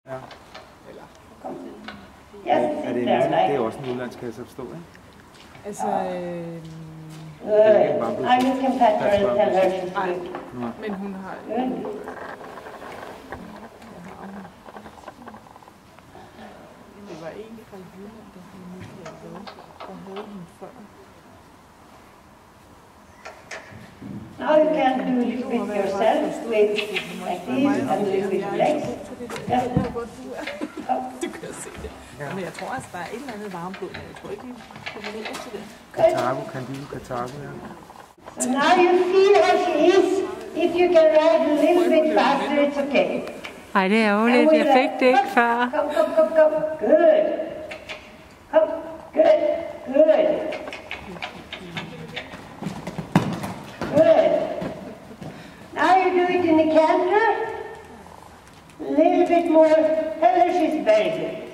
Ja. Er det er også en udlandsk kasse at forstå, ikke? Altså, You can pat her and tell her to nej, men hun har... Det var en fra Jylland, der havde Michael Lov, der havde hun før. Now you can do it with yourself, with like this and with legs. Du kan se det. Men jeg tror altså, der er et eller andet varmeblod, men jeg tror ikke, vi kommer ned til det. Kartago, Candido Kartago, ja. So now you feel how she is. If you can ride a little bit faster, it's okay. Ej, det er ærgerligt. Jeg fik det ikke før. Come. Good. Come. Good. Now you do it in the canter. A little bit more. Tell her she's very good.